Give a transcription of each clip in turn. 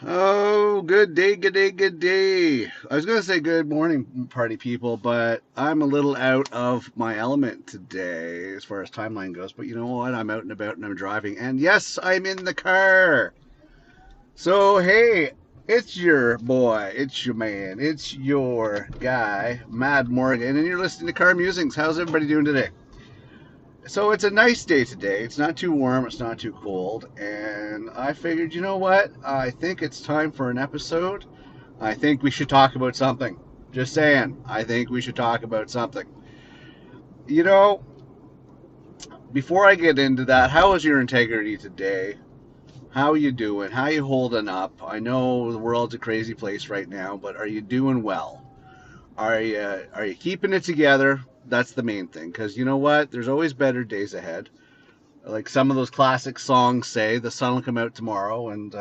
Oh, good day, good day, good day. I was going to say good morning, party people, but I'm a little out of my element today as far as timeline goes. But you know what? I'm out and about and I'm driving. And yes, I'm in the car. So, hey, it's your boy, it's your man, it's your guy, Mad Morgan, and you're listening to Car Musings. How's everybody doing today? So it's a nice day today. It's not too warm, it's not too cold, and I figured, you know what? I think it's time for an episode. I think we should talk about something. Just saying, I think we should talk about something. You know, before I get into that, how is your integrity today? How are you doing? How are you holding up? I know the world's a crazy place right now, but are you doing well? Are you keeping it together? That's the main thing, because you know what? There's always better days ahead. Like some of those classic songs say, the sun will come out tomorrow, and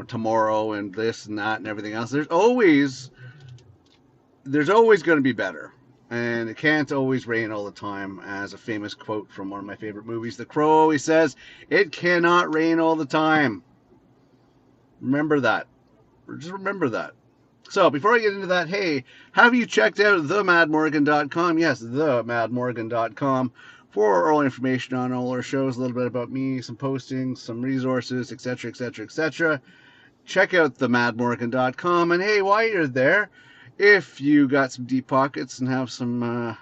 tomorrow, and this and that and everything else. There's always going to be better, and it can't always rain all the time. As a famous quote from one of my favorite movies, The Crow, always says, "It cannot rain all the time." Remember that. Just remember that. So before I get into that, hey, have you checked out themadmorgan.com? Yes, themadmorgan.com for all information on all our shows, a little bit about me, some postings, some resources, etc., etc., etc. Check out themadmorgan.com. And hey, while you're there, if you got some deep pockets and have some,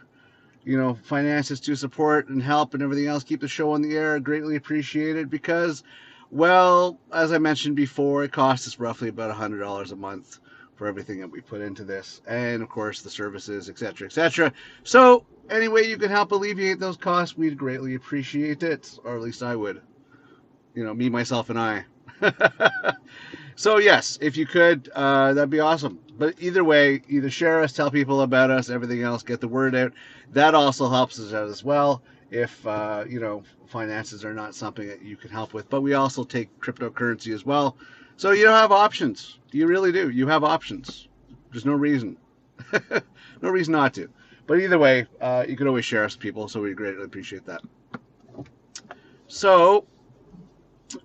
finances to support and help and everything else, keep the show on the air. Greatly appreciated because, well, as I mentioned before, it costs us roughly about $100 a month for everything that we put into this, and of course the services, etc., etc. So, any way you can help alleviate those costs, we'd greatly appreciate it, or at least I would. Me, myself, and I. So yes, if you could, that'd be awesome. But either way, either share us, tell people about us, everything else, get the word out. That also helps us out as well. If finances are not something that you can help with, but we also take cryptocurrency as well. So you have options. You really do. You have options. There's no reason, no reason not to. But either way, you can always share us with people. So we greatly appreciate that. So,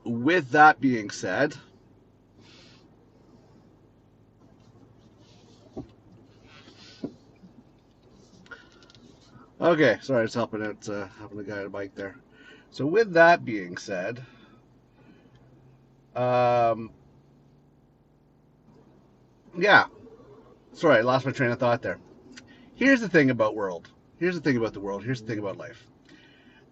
with that being said, okay, sorry, it's helping the guy on the bike there. So with that being said, um, yeah, sorry, I lost my train of thought there. Here's the thing about world. Here's the thing about the world. Here's the thing about life.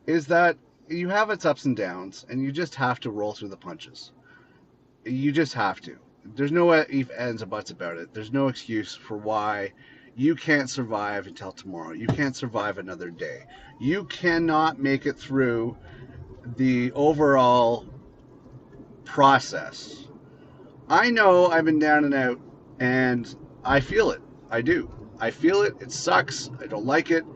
Is that you have its ups and downs, and you just have to roll through the punches. You just have to. There's no if, ands, or buts about it. There's no excuse for why you can't survive until tomorrow. You can't survive another day. You cannot make it through the overall process. I know I've been down and out, and I feel it. I do. I feel it. It sucks. I don't like it.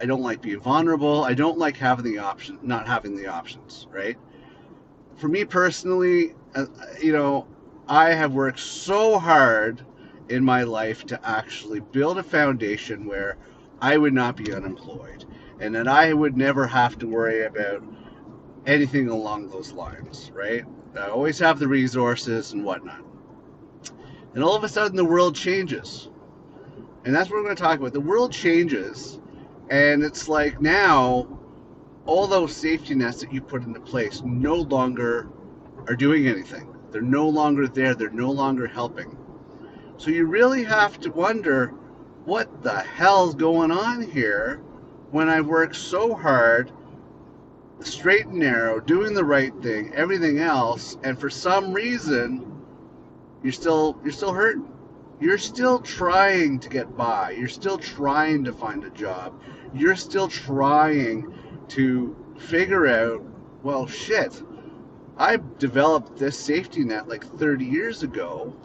I don't like being vulnerable. I don't like having the option, not having the options, right? For me personally, I have worked so hard in my life to actually build a foundation where I would not be unemployed and that I would never have to worry about anything along those lines, right? I always have the resources and whatnot. And all of a sudden, the world changes. And that's what we're going to talk about. The world changes, and it's like now all those safety nets that you put into place no longer are doing anything. They're no longer there. They're no longer helping. So you really have to wonder what the hell's going on here when I've worked so hard, straight and narrow, doing the right thing, everything else, and for some reason you're still hurting. You're still trying to get by. You're still trying to find a job. You're still trying to figure out, well, shit, I developed this safety net like 30 years ago,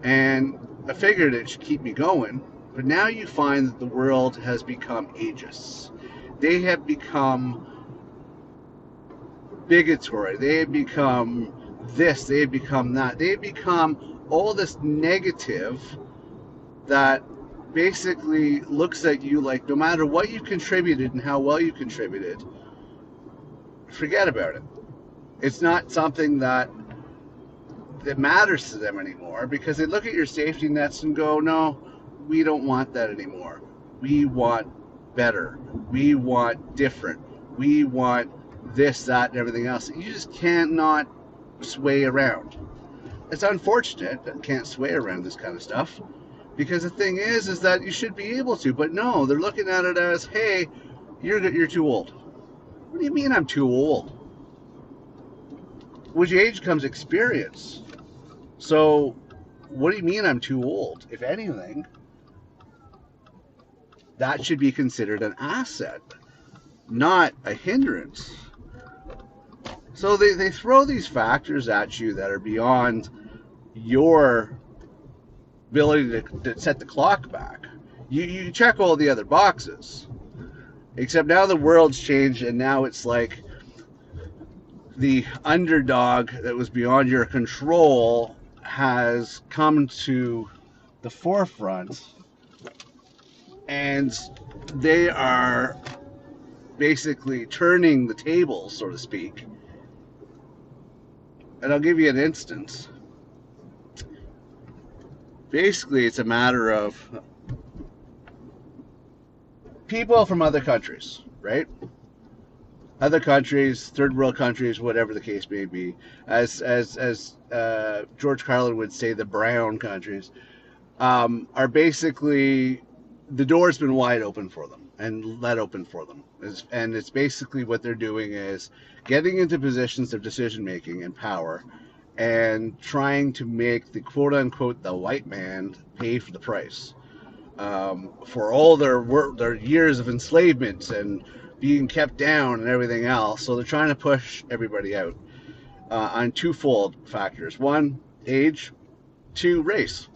and I figured it should keep me going. But now you find that the world has become ageist. They have become bigotry. They have become this. They have become that. They have become all this negative that basically looks at you like no matter what you contributed and how well you contributed, forget about it. It's not something that that matters to them anymore, because they look at your safety nets and go, no, we don't want that anymore. We want better. We want different. We want this, that, and everything else. You just cannot sway around. It's unfortunate that you can't sway around this kind of stuff, because the thing is that you should be able to, but no, they're looking at it as, hey, you're too old. What do you mean I'm too old? With age comes experience. So, what do you mean I'm too old? If anything, that should be considered an asset, not a hindrance. So they throw these factors at you that are beyond your ability to set the clock back. You check all the other boxes, except now the world's changed, and now it's like the underdog that was beyond your control has come to the forefront, and they are basically turning the table, so to speak. And I'll give you an instance. Basically, it's a matter of people from other countries, right? Other countries, third world countries, whatever the case may be, as George Carlin would say, the brown countries, are basically, the door's been wide open for them and let open for them. And it's basically what they're doing is getting into positions of decision making and power, and trying to make the quote unquote the white man pay for the price, for all their years of enslavement and being kept down and everything else. So they're trying to push everybody out on twofold factors. One, age. Two, race.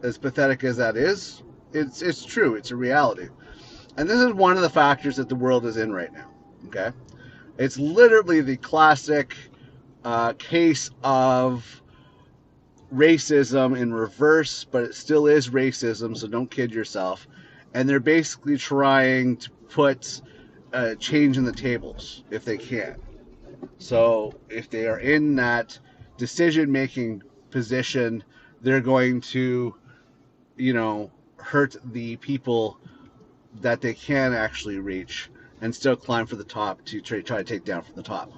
As pathetic as that is, it's true. It's a reality. And this is one of the factors that the world is in right now. Okay? It's literally the classic case of racism in reverse, but it still is racism, so don't kid yourself. And they're basically trying to put change in the tables if they can. So if they are in that decision-making position, they're going to, hurt the people that they can actually reach and still climb for the top to try to take down from the top.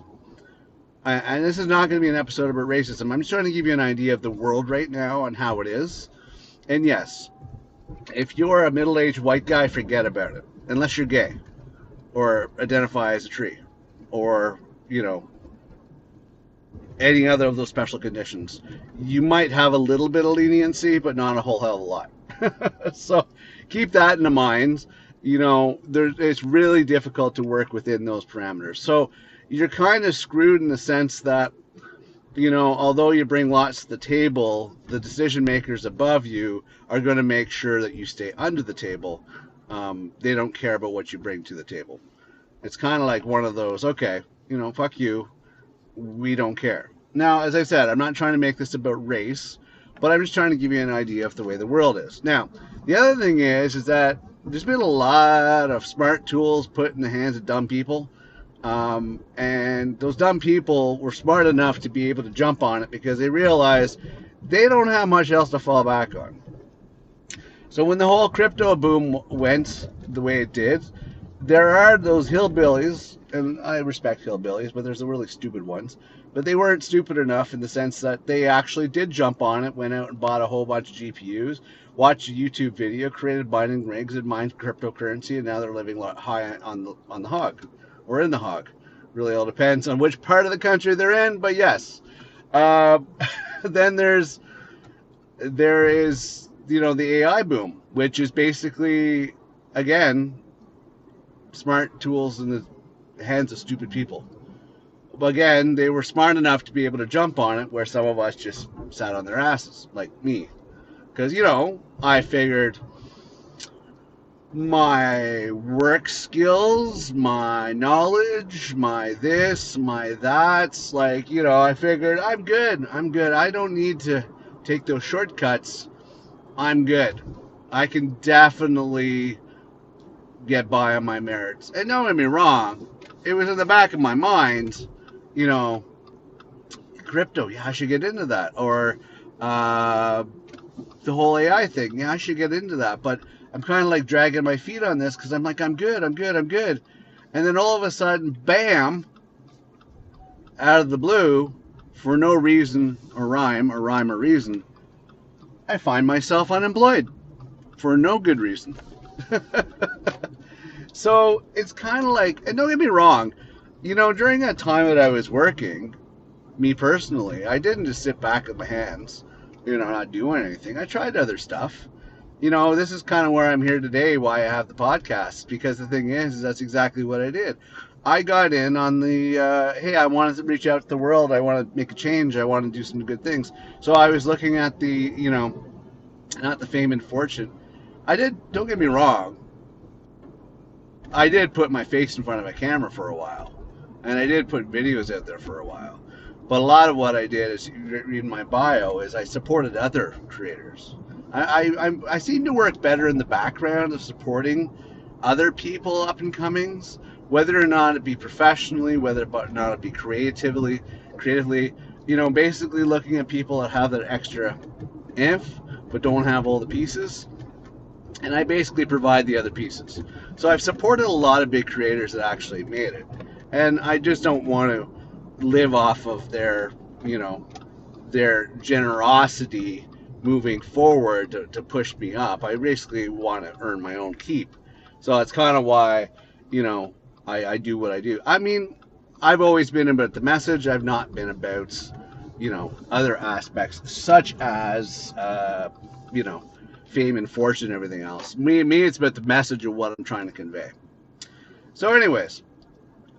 And this is not going to be an episode about racism. I'm just trying to give you an idea of the world right now and how it is. And yes, if you're a middle-aged white guy, forget about it. Unless you're gay or identify as a tree or, any other of those special conditions. You might have a little bit of leniency, but not a whole hell of a lot. So keep that in mind. It's really difficult to work within those parameters. So you're kind of screwed in the sense that, although you bring lots to the table, the decision makers above you are going to make sure that you stay under the table. They don't care about what you bring to the table. It's kind of like one of those, okay, fuck you, we don't care. Now, as I said, I'm not trying to make this about race, but I'm just trying to give you an idea of the way the world is. Now, the other thing is that there's been a lot of smart tools put in the hands of dumb people. And those dumb people were smart enough to be able to jump on it because they realized they don't have much else to fall back on. So when the whole crypto boom went the way it did, there are those hillbillies, and I respect hillbillies, but there's the really stupid ones. But they weren't stupid enough in the sense that they actually did jump on it, went out and bought a whole bunch of GPUs, watched a YouTube video, created mining rigs, and mined cryptocurrency, and now they're living high on the hog, or in the hog. Really all depends on which part of the country they're in, but yes. Then there is the AI boom, which is basically, again, smart tools in the hands of stupid people. But again, they were smart enough to be able to jump on it, where some of us just sat on their asses, like me. Because, I figured my work skills, my knowledge, my this, my that's, I figured I'm good. I don't need to take those shortcuts. I'm good. I can definitely get by on my merits. And don't get me wrong, it was in the back of my mind, crypto. Yeah, I should get into that. Or uh, the whole AI thing. Yeah, I should get into that. But I'm kind of like dragging my feet on this because I'm like, I'm good, I'm good, I'm good. And then all of a sudden, bam, out of the blue, for no reason or rhyme or reason, I find myself unemployed for no good reason. So it's kind of like, and don't get me wrong, during that time that I was working, me personally, I didn't just sit back with my hands, not doing anything. I tried other stuff. This is kind of where I'm here today, why I have the podcast, because the thing is that's exactly what I did. I got in on the, hey, I wanted to reach out to the world. I want to make a change. I want to do some good things. So I was looking at the, not the fame and fortune. Don't get me wrong, I did put my face in front of a camera for a while, and I did put videos out there for a while. But a lot of what I did, is read my bio, is I supported other creators. I seem to work better in the background of supporting other people up and comings, whether or not it be professionally, whether or not it be creatively, basically looking at people that have that extra oomph but don't have all the pieces, and I basically provide the other pieces. So I've supported a lot of big creators that actually made it, and I just don't want to live off of their generosity moving forward to push me up. I basically want to earn my own keep. So that's kind of why, I do what I do. I mean, I've always been about the message. I've not been about, other aspects such as, fame and fortune and everything else. Me, it's about the message of what I'm trying to convey. So anyways,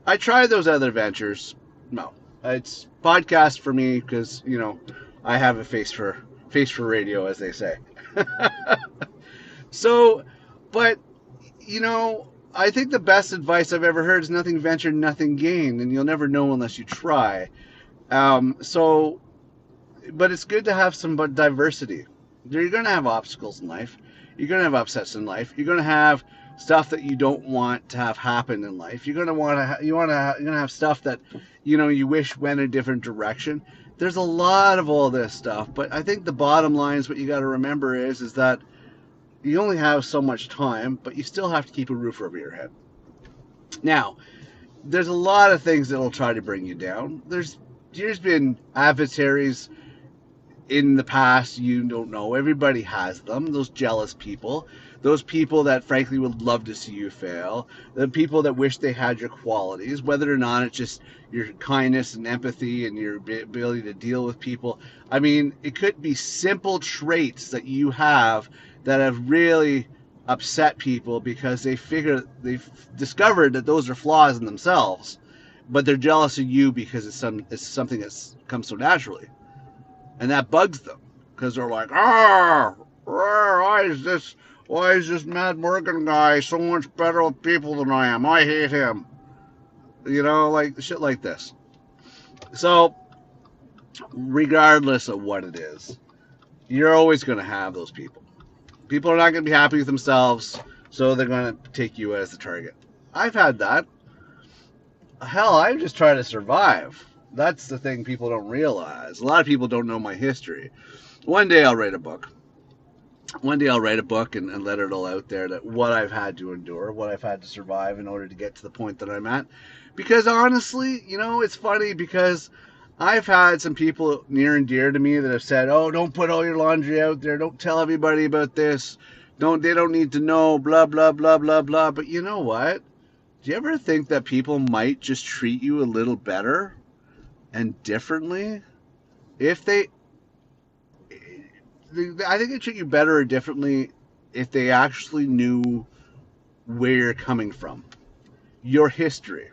I tried those other ventures. No, it's podcast for me because, I have a face for radio, as they say. So, but, I think the best advice I've ever heard is nothing ventured, nothing gained, and you'll never know unless you try. So, but it's good to have some diversity. You're going to have obstacles in life. You're going to have upsets in life. You're going to have stuff that you don't want to have happen in life. You're going to have stuff that, you wish went a different direction. There's a lot of all this stuff, but I think the bottom line is what you got to remember is that you only have so much time, but you still have to keep a roof over your head. Now, there's a lot of things that'll try to bring you down. There's been adversaries in the past, you don't know. Everybody has them. Those jealous people. Those people that frankly would love to see you fail. The people that wish they had your qualities, whether or not it's just your kindness and empathy and your ability to deal with people. I mean, it could be simple traits that you have that have really upset people because they've discovered that those are flaws in themselves, but they're jealous of you because it's something that comes so naturally. And that bugs them because they're like, why is this Mad Morgan guy so much better with people than I am? I hate him. Like shit like this. So, regardless of what it is, you're always going to have those people. People are not going to be happy with themselves, so they're going to take you as the target. I've had that. Hell, I'm just trying to survive. That's the thing people don't realize. A lot of people don't know my history. One day I'll write a book. One day I'll write a book and let it all out there, that what I've had to endure, what I've had to survive in order to get to the point that I'm at. Because honestly, it's funny because I've had some people near and dear to me that have said, oh, don't put all your laundry out there. Don't tell everybody about this. They don't need to know, blah, blah, blah, blah, blah. But you know what? Do you ever think that people might just treat you a little better and differently if I think they treat you better or differently if they actually knew where you're coming from, your history,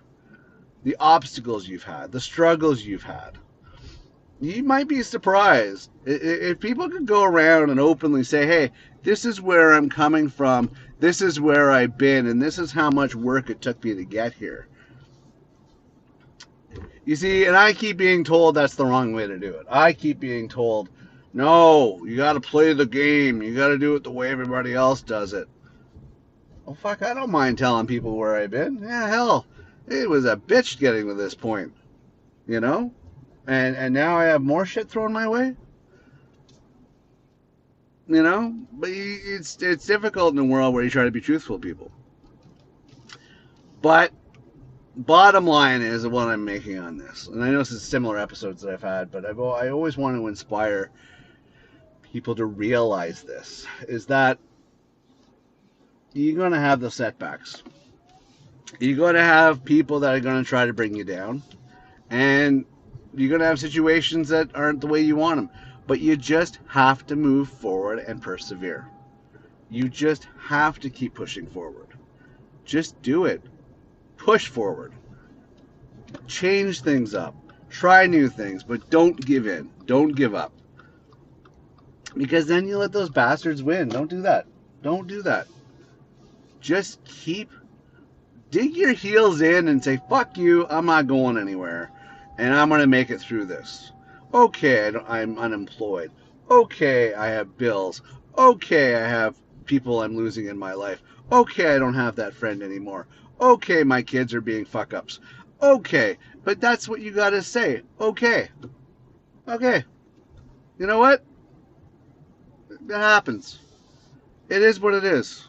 the obstacles you've had, the struggles you've had. You might be surprised if people could go around and openly say, hey, this is where I'm coming from, this is where I've been, and this is how much work it took me to get here. You see, and I keep being told that's the wrong way to do it. I keep being told, no, you got to play the game. You got to do it the way everybody else does it. Well, fuck, I don't mind telling people where I've been. Yeah, hell, it was a bitch getting to this point. and now I have more shit thrown my way. You know, but it's difficult in a world where you try to be truthful, people. But bottom line is what I'm making on this, and I know this is similar episodes that I've had, but I always want to inspire people to realize this: is that you're going to have the setbacks. You're going to have people that are going to try to bring you down, and you're going to have situations that aren't the way you want them. But you just have to move forward and persevere. You just have to keep pushing forward. Just do it. Push forward. Change things up. Try new things, but don't give in. Don't give up. Because then you let those bastards win. Don't do that. Don't do that. Just dig your heels in and say, fuck you, I'm not going anywhere. And I'm going to make it through this. Okay, I'm unemployed. Okay, I have bills. Okay, I have people I'm losing in my life. Okay, I don't have that friend anymore. Okay, my kids are being fuck ups. Okay, but that's what you got to say. Okay. Okay. You know what? It happens. It is what it is.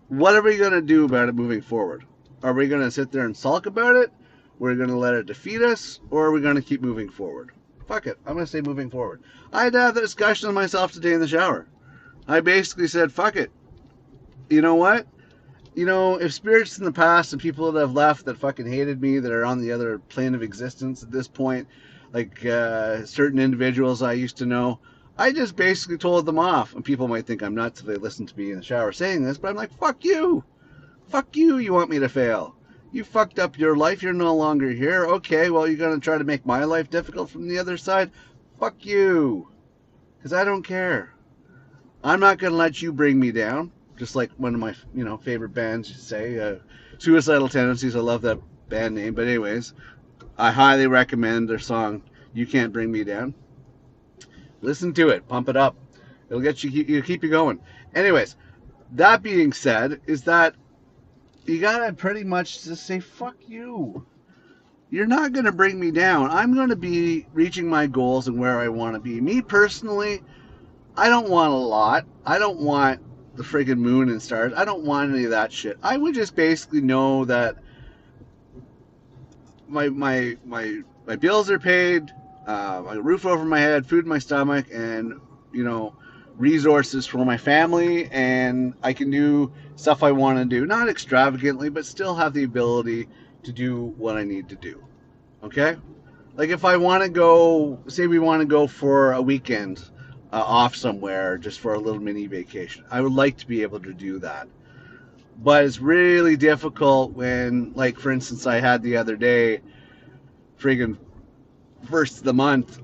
What are we going to do about it moving forward? Are we going to sit there and sulk about it? We're going to let it defeat us? Or are we going to keep moving forward? Fuck it. I'm going to say moving forward. I had to have the discussion with myself today in the shower. I basically said, fuck it. You know what? You know, if spirits in the past and people that have left that fucking hated me, that are on the other plane of existence at this point, like certain individuals I used to know, I just basically told them off. And people might think I'm nuts if they listen to me in the shower saying this, but I'm like, fuck you. Fuck you, you want me to fail. You fucked up your life, you're no longer here. Okay, well, you're going to try to make my life difficult from the other side? Fuck you. Because I don't care. I'm not going to let you bring me down. Just like one of my, favorite bands say, Suicidal Tendencies. I love that band name. But anyways, I highly recommend their song, You Can't Bring Me Down. Listen to it. Pump it up. It'll get you, it'll keep you going. Anyways, that being said, is that you gotta pretty much just say, fuck you. You're not going to bring me down. I'm going to be reaching my goals and where I want to be. Me personally, I don't want a lot. I don't want the friggin' moon and stars. I don't want any of that shit. I would just basically know that my bills are paid, a roof over my head, food in my stomach, and resources for my family, and I can do stuff I want to do. Not extravagantly, but still have the ability to do what I need to do. Okay? Like if I want to go, say we want to go for a weekend off somewhere just for a little mini vacation. I would like to be able to do that. But it's really difficult when, like, for instance, I had the other day, friggin' first of the month,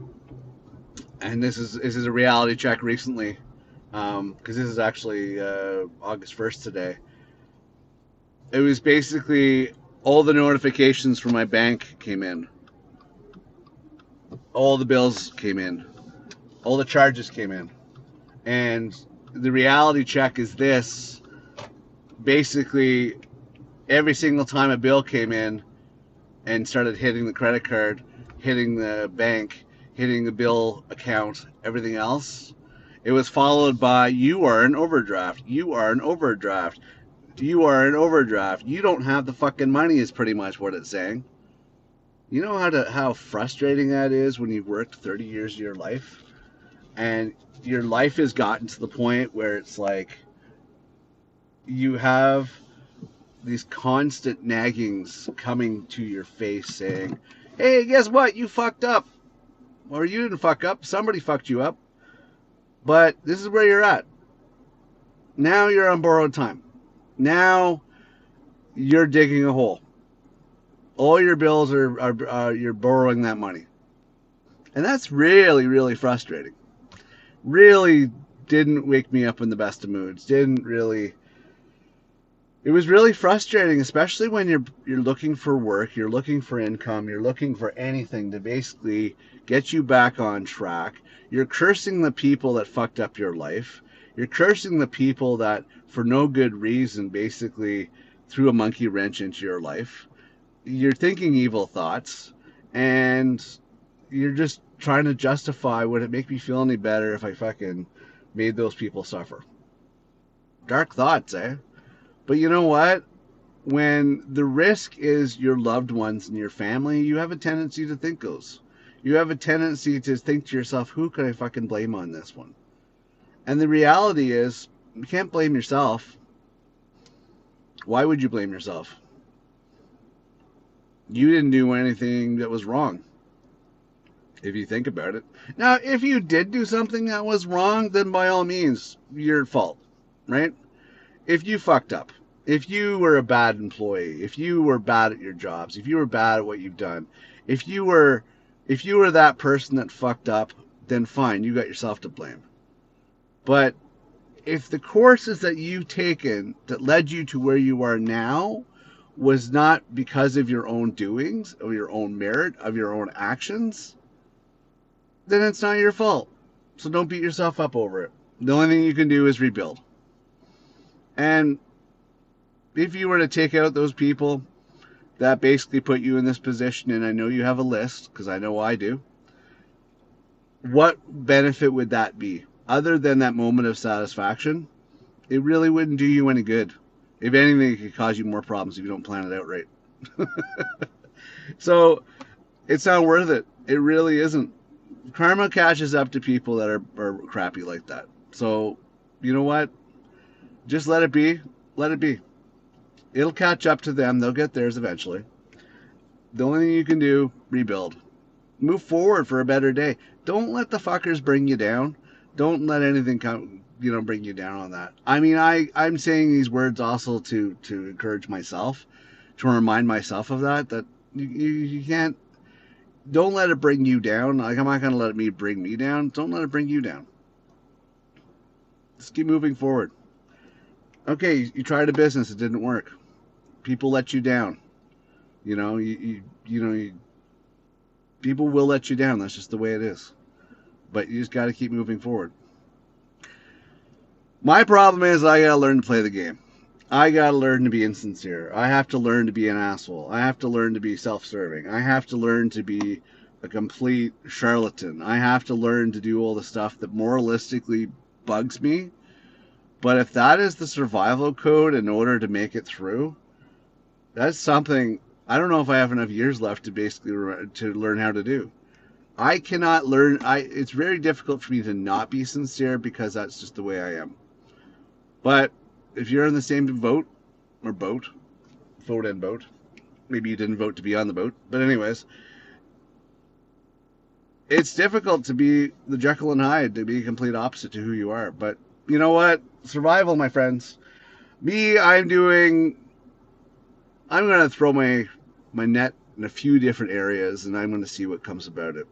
and this is a reality check recently, because this is actually August 1st today. It was basically all the notifications from my bank came in. All the bills came in. All the charges came in. And the reality check is this. Basically, every single time a bill came in and started hitting the credit card, hitting the bank, hitting the bill account, everything else, it was followed by, you are an overdraft. You are an overdraft. You are an overdraft. You don't have the fucking money is pretty much what it's saying. You know how frustrating that is when you've worked 30 years of your life and your life has gotten to the point where it's like you have these constant naggings coming to your face saying, hey, guess what? You fucked up. Or you didn't fuck up. Somebody fucked you up. But this is where you're at. Now you're on borrowed time. Now you're digging a hole. All your bills are you're borrowing that money. And that's really, really frustrating. Really didn't wake me up in the best of moods. It was really frustrating, especially when you're looking for work, you're looking for income, you're looking for anything to basically get you back on track. You're cursing the people that fucked up your life. You're cursing the people that, for no good reason, basically threw a monkey wrench into your life. You're thinking evil thoughts, and you're just trying to justify, would it make me feel any better if I fucking made those people suffer? Dark thoughts, eh? But you know what? When the risk is your loved ones and your family, you have a tendency to think those. You have a tendency to think to yourself, who could I fucking blame on this one? And the reality is, you can't blame yourself. Why would you blame yourself? You didn't do anything that was wrong, if you think about it. Now, if you did do something that was wrong, then by all means, you're at fault, right? If you fucked up, if you were a bad employee, if you were bad at your jobs, if you were bad at what you've done, if you were that person that fucked up, then fine, you got yourself to blame. But if the courses that you've taken that led you to where you are now was not because of your own doings, of your own merit, of your own actions, then it's not your fault. So don't beat yourself up over it. The only thing you can do is rebuild. And if you were to take out those people that basically put you in this position, and I know you have a list, because I know I do, what benefit would that be? Other than that moment of satisfaction, it really wouldn't do you any good. If anything, it could cause you more problems if you don't plan it out right. So it's not worth it. It really isn't. Karma catches up to people that are crappy like that. So, you know what? Just let it be. Let it be. It'll catch up to them. They'll get theirs eventually. The only thing you can do, rebuild. Move forward for a better day. Don't let the fuckers bring you down. Don't let anything come, bring you down on that. I mean, I'm saying these words also to encourage myself, to remind myself of that you can't, don't let it bring you down. Like, I'm not going to let it bring me down. Don't let it bring you down. Just keep moving forward. Okay, you tried a business. It didn't work. People let you down. People will let you down. That's just the way it is. But you just got to keep moving forward. My problem is I got to learn to play the game. I got to learn to be insincere. I have to learn to be an asshole. I have to learn to be self-serving. I have to learn to be a complete charlatan. I have to learn to do all the stuff that moralistically bugs me. But if that is the survival code in order to make it through, that's something I don't know if I have enough years left to basically to learn how to do. I cannot learn. It's very difficult for me to not be sincere because that's just the way I am. But if you're in the same vote and boat, maybe you didn't vote to be on the boat, but anyways, it's difficult to be the Jekyll and Hyde, to be a complete opposite to who you are. But you know what? Survival, my friends. I'm going to throw my net in a few different areas, and I'm going to see what comes about it.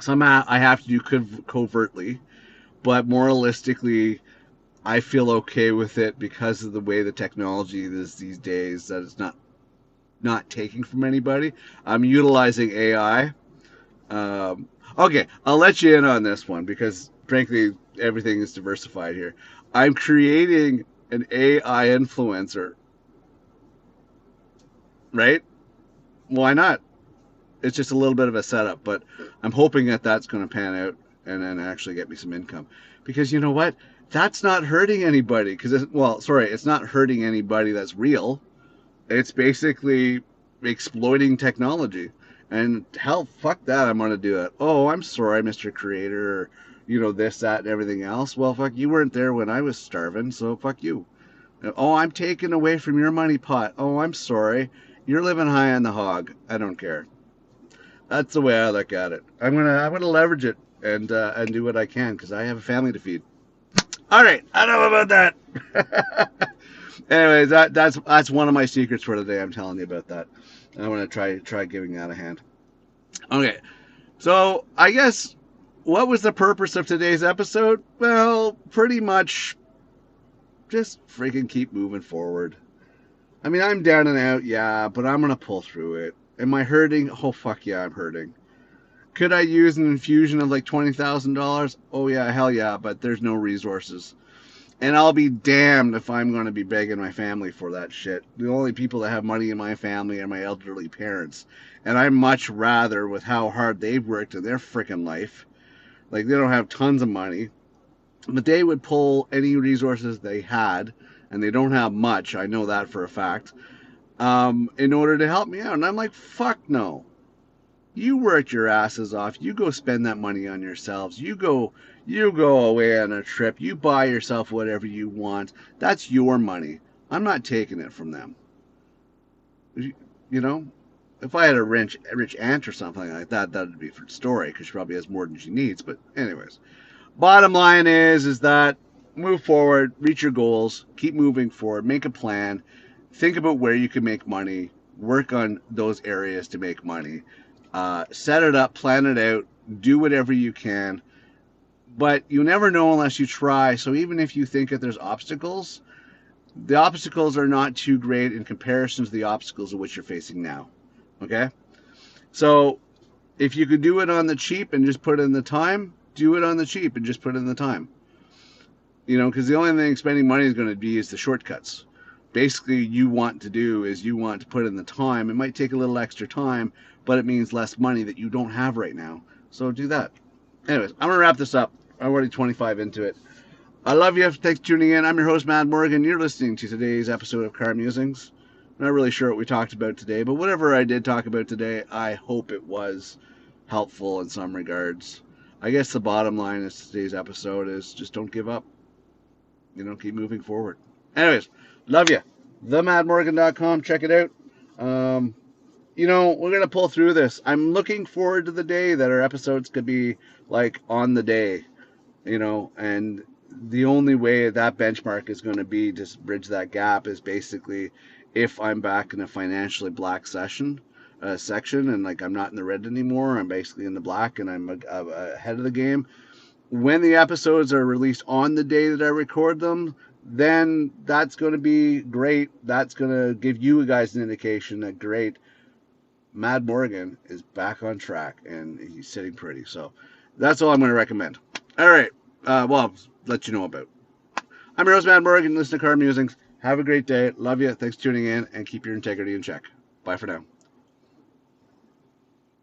Somehow I have to do covertly, but moralistically, I feel okay with it because of the way the technology is these days, that it's not taking from anybody. I'm utilizing AI. Okay, I'll let you in on this one because, frankly, everything is diversified here. I'm creating an AI influencer. Right? Why not? It's just a little bit of a setup, but I'm hoping that that's going to pan out and then actually get me some income. Because you know what? That's not hurting anybody. It's not hurting anybody that's real. It's basically exploiting technology. And hell, fuck that, I'm going to do it. Oh, I'm sorry, Mr. Creator, or, this, that, and everything else. Well, fuck, you weren't there when I was starving, so fuck you. Oh, I'm taking away from your money pot. Oh, I'm sorry. You're living high on the hog. I don't care. That's the way I look at it. I'm gonna leverage it and do what I can because I have a family to feed. All right, I know about that. Anyways, that's one of my secrets for today. I'm telling you about that. And I want to try giving that a hand. Okay, so I guess what was the purpose of today's episode? Well, pretty much just freaking keep moving forward. I mean, I'm down and out, yeah, but I'm going to pull through it. Am I hurting? Oh, fuck yeah, I'm hurting. Could I use an infusion of like $20,000? Oh, yeah, hell yeah, but there's no resources. And I'll be damned if I'm going to be begging my family for that shit. The only people that have money in my family are my elderly parents. And I much rather, with how hard they've worked in their freaking life, like they don't have tons of money, but they would pull any resources they had, and they don't have much, I know that for a fact, in order to help me out. And I'm like, fuck no. You worked your asses off. You go spend that money on yourselves. You go away on a trip. You buy yourself whatever you want. That's your money. I'm not taking it from them. You know, if I had a rich aunt or something like that, that'd be a different story because she probably has more than she needs. But anyways, bottom line is that move forward, reach your goals, keep moving forward, make a plan, think about where you can make money, work on those areas to make money, set it up, plan it out, do whatever you can. But you never know unless you try. So even if you think that there's obstacles, the obstacles are not too great in comparison to the obstacles of which you're facing now. Okay? So if you could do it on the cheap and just put in the time, do it on the cheap and just put in the time. Because the only thing spending money is going to be is the shortcuts. Basically, you want to put in the time. It might take a little extra time, but it means less money that you don't have right now. So do that. Anyways, I'm going to wrap this up. I'm already 25 into it. I love you. Thanks for tuning in. I'm your host, Matt Morgan. You're listening to today's episode of Car Musings. I'm not really sure what we talked about today, but whatever I did talk about today, I hope it was helpful in some regards. I guess the bottom line of today's episode is just don't give up. Keep moving forward. Anyways, love you. TheMattMorgan.com. Check it out. We're going to pull through this. I'm looking forward to the day that our episodes could be like on the day, and the only way that benchmark is going to be to bridge that gap is basically if I'm back in a financially black section, and like I'm not in the red anymore. I'm basically in the black and I'm ahead of the game. When the episodes are released on the day that I record them, then that's going to be great. That's going to give you guys an indication that great, Mad Morgan is back on track and he's sitting pretty. So that's all I'm going to recommend. All right. I'll let you know about. I'm your host, Mad Morgan. Listen to Car Musings. Have a great day. Love you. Thanks for tuning in and keep your integrity in check. Bye for now.